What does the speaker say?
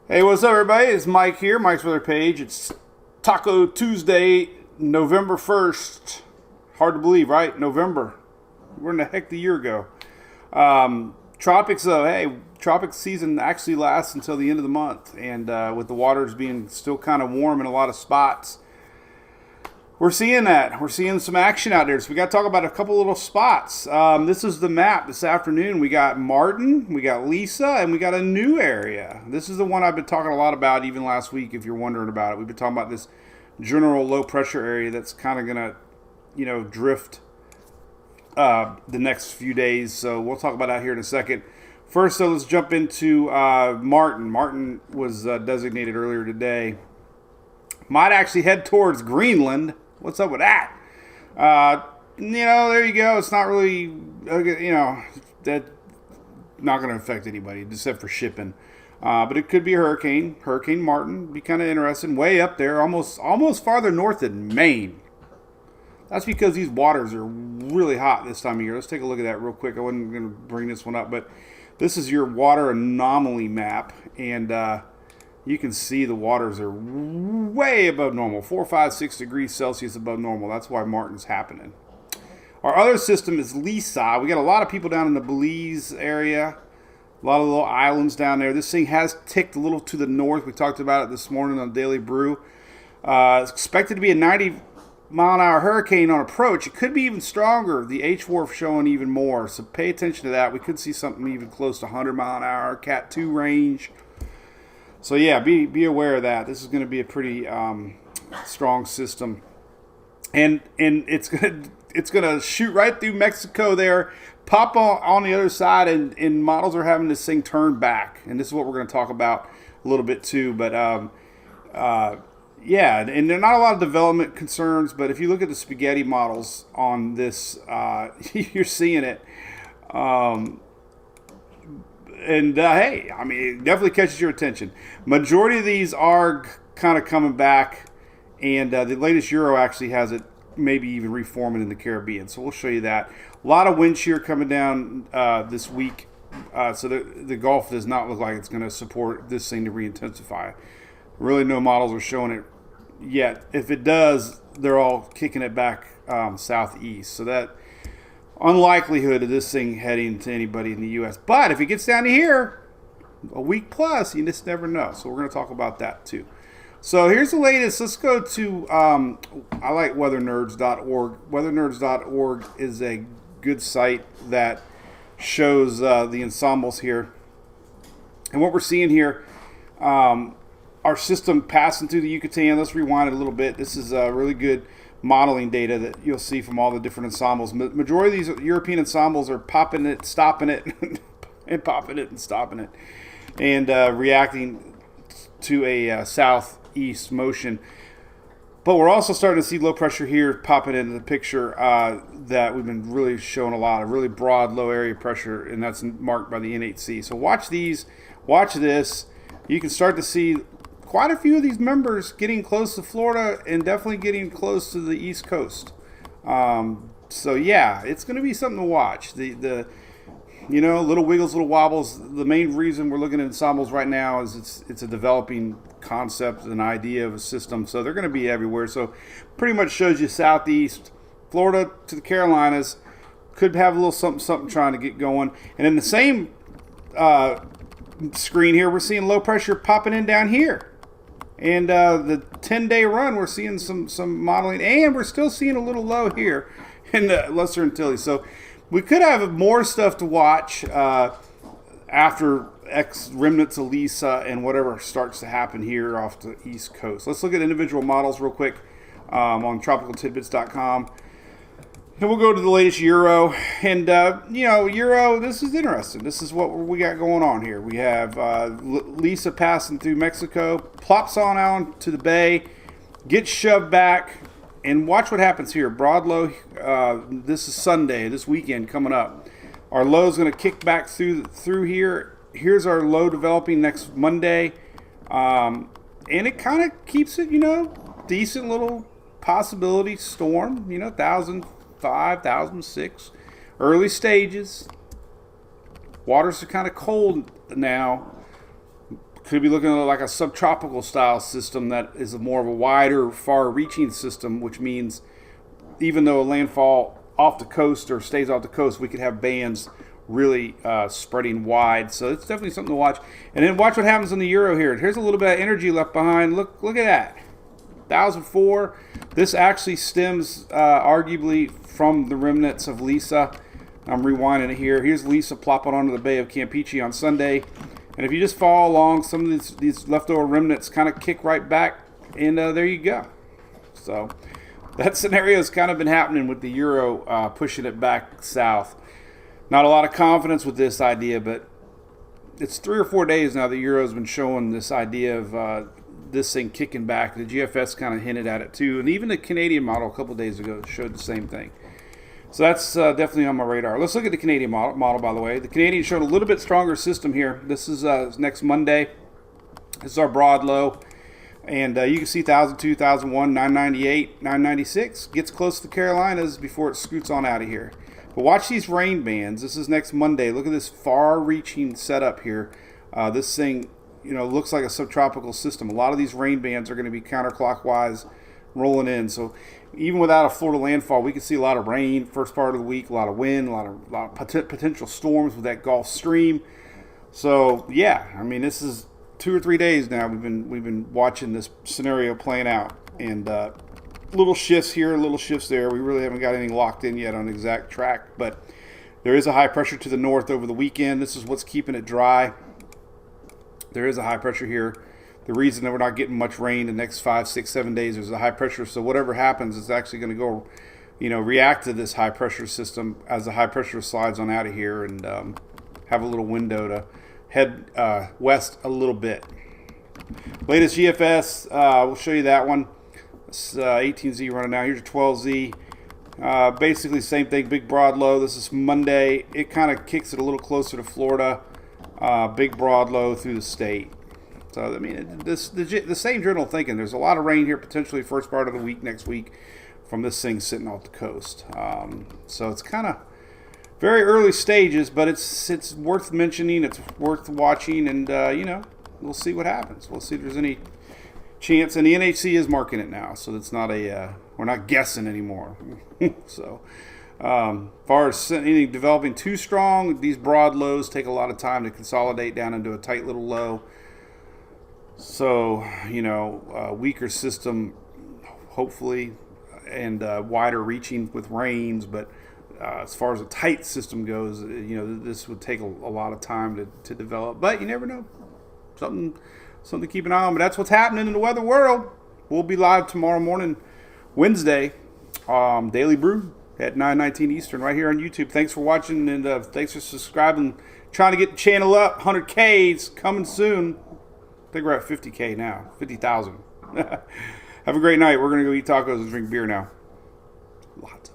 Hey, what's up, everybody? It's Mike here, Mike's Weather Page. It's Taco Tuesday, November 1st. Hard to believe, right? November. Where in the heck the year ago? Tropics, hey, tropics season actually lasts until the end of the month. And with the waters being still kind of warm in a lot of spots, we're seeing that. We're seeing some action out there. So we got to talk about a couple little spots. This is the map this afternoon. We got Martin, we got Lisa, and we got a new area. This is the one I've been talking a lot about even last week, if you're wondering about it. We've been talking about this general low pressure area that's kind of going to, drift the next few days. So we'll talk about that here in a second. First, so let's jump into Martin. Martin was designated earlier today. Might actually head towards Greenland. What's up with that? There you go. It's not really, that not going to affect anybody except for shipping. But it could be a hurricane. Hurricane Martin. Be kind of interesting. Way up there, almost farther north than Maine. That's because these waters are really hot this time of year. Let's take a look at that real quick. I wasn't going to bring this one up, but this is your water anomaly map, and you can see the waters are way above normal, 4, 5, 6 degrees Celsius above normal. That's why Martin's happening. Our other system is Lisa. We got a lot of people down in the Belize area, a lot of little islands down there. This thing has ticked a little to the north. We talked about it this morning on Daily Brew. It's expected to be a 90-mile-an-hour hurricane on approach. It could be even stronger. The H-Wharf showing even more, so pay attention to that. We could see something even close to 100-mile-an-hour, Cat 2 range. So yeah, be aware of that. This is going to be a pretty strong system, and it's gonna shoot right through Mexico there, pop on the other side, and models are having this thing turn back. And this is what we're going to talk about a little bit too. But yeah, and there are not a lot of development concerns. But if you look at the spaghetti models on this, you're seeing it. Hey, I mean, it definitely catches your attention. Majority of these are kind of coming back, and the latest Euro actually has it maybe even reforming in the Caribbean. So we'll show you that. A lot of wind shear coming down this week, so the Gulf does not look like it's going to support this thing to re-intensify. Really, no models are showing it yet. If it does, they're all kicking it back southeast. So that unlikelihood of this thing heading to anybody in the U.S. But if it gets down to here, a week plus, you just never know. So we're going to talk about that too. So here's the latest. Let's go to, I like weathernerds.org. Weathernerds.org is a good site that shows the ensembles here. And what we're seeing here, our system passing through the Yucatan. Let's rewind it a little bit. This is really good modeling data that you'll see from all the different ensembles. Majority of these European ensembles are popping it, stopping it, and popping it and stopping it, and reacting to a southeast motion. But we're also starting to see low pressure here popping into the picture that we've been really showing a lot of really broad low area pressure, and that's marked by the N8C. So watch these, watch this. You can start to see quite a few of these members getting close to Florida and definitely getting close to the East Coast. So yeah, it's going to be something to watch. The little wiggles, little wobbles. The main reason we're looking at ensembles right now is it's a developing concept, an idea of a system. So they're going to be everywhere. So pretty much shows you southeast, Florida to the Carolinas. Could have a little something trying to get going. And in the same screen here, we're seeing low pressure popping in down here. And the 10-day run, we're seeing some modeling, and we're still seeing a little low here in Lesser Antilles. So we could have more stuff to watch after remnants of Lisa and whatever starts to happen here off the East Coast. Let's look at individual models real quick on tropicaltidbits.com. And we'll go to the latest Euro. And, Euro, this is interesting. This is what we got going on here. We have Lisa passing through Mexico, plops on out to the bay, gets shoved back, and watch what happens here. Broad low, this is Sunday, this weekend coming up. Our low is going to kick back through here. Here's our low developing next Monday. And it kind of keeps it, decent little possibility storm, 1,005, 1,006, early stages. Waters are kind of cold now. Could be looking at like a subtropical style system that is more of a wider, far-reaching system, which means even though a landfall off the coast or stays off the coast, we could have bands really spreading wide. So it's definitely something to watch. And then watch what happens on the Euro here. Here's a little bit of energy left behind. Look at that. 1,004. This actually stems arguably from the remnants of Lisa. I'm rewinding it here. Here's Lisa plopping onto the Bay of Campeche on Sunday. And if you just follow along, some of these leftover remnants kind of kick right back, and there you go. So that scenario has kind of been happening with the Euro pushing it back south. Not a lot of confidence with this idea, but it's 3 or 4 days now the Euro's been showing this idea of this thing kicking back. The GFS kind of hinted at it too, and even the Canadian model a couple days ago showed the same thing. So that's definitely on my radar. Let's look at the Canadian model, by the way. The Canadian showed a little bit stronger system here. This is next Monday. This is our broad low. And you can see 1,002, 1,001, 998, 996. Gets close to the Carolinas before it scoots on out of here. But watch these rain bands. This is next Monday. Look at this far-reaching setup here. This thing, looks like a subtropical system. A lot of these rain bands are going to be counterclockwise rolling in. So even without a Florida landfall, we can see a lot of rain first part of the week, a lot of wind, a lot of potential storms with that Gulf Stream. So yeah, I mean, this is 2 or 3 days now we've been watching this scenario playing out, and little shifts here, little shifts there. We really haven't got anything locked in yet on the exact track, but there is a high pressure to the north over the weekend. This is what's keeping it dry. There is a high pressure here. The reason that we're not getting much rain the next 5, 6, 7 days, there's a high pressure. So whatever happens is actually going to go, react to this high pressure system as the high pressure slides on out of here, and have a little window to head west a little bit. Latest GFS, we'll show you that one. It's 18Z running now. Here's your 12Z. Basically same thing, big broad low. This is Monday. It kind of kicks it a little closer to Florida. Big broad low through the state. So, I mean, the same general thinking. There's a lot of rain here, potentially first part of the week, next week, from this thing sitting off the coast. So it's kind of very early stages, but it's worth mentioning. It's worth watching, and, we'll see what happens. We'll see if there's any chance. And the NHC is marking it now, so it's not we're not guessing anymore. So, far as anything developing too strong, these broad lows take a lot of time to consolidate down into a tight little low. So, weaker system, hopefully, and wider reaching with rains. But as far as a tight system goes, this would take a lot of time to develop. But you never know. Something to keep an eye on. But that's what's happening in the weather world. We'll be live tomorrow morning, Wednesday, Daily Brew at 9:19 Eastern, right here on YouTube. Thanks for watching, and thanks for subscribing. Trying to get the channel up. 100K is coming soon. I think we're at 50K now, 50,000. Have a great night. We're going to go eat tacos and drink beer now. Lots.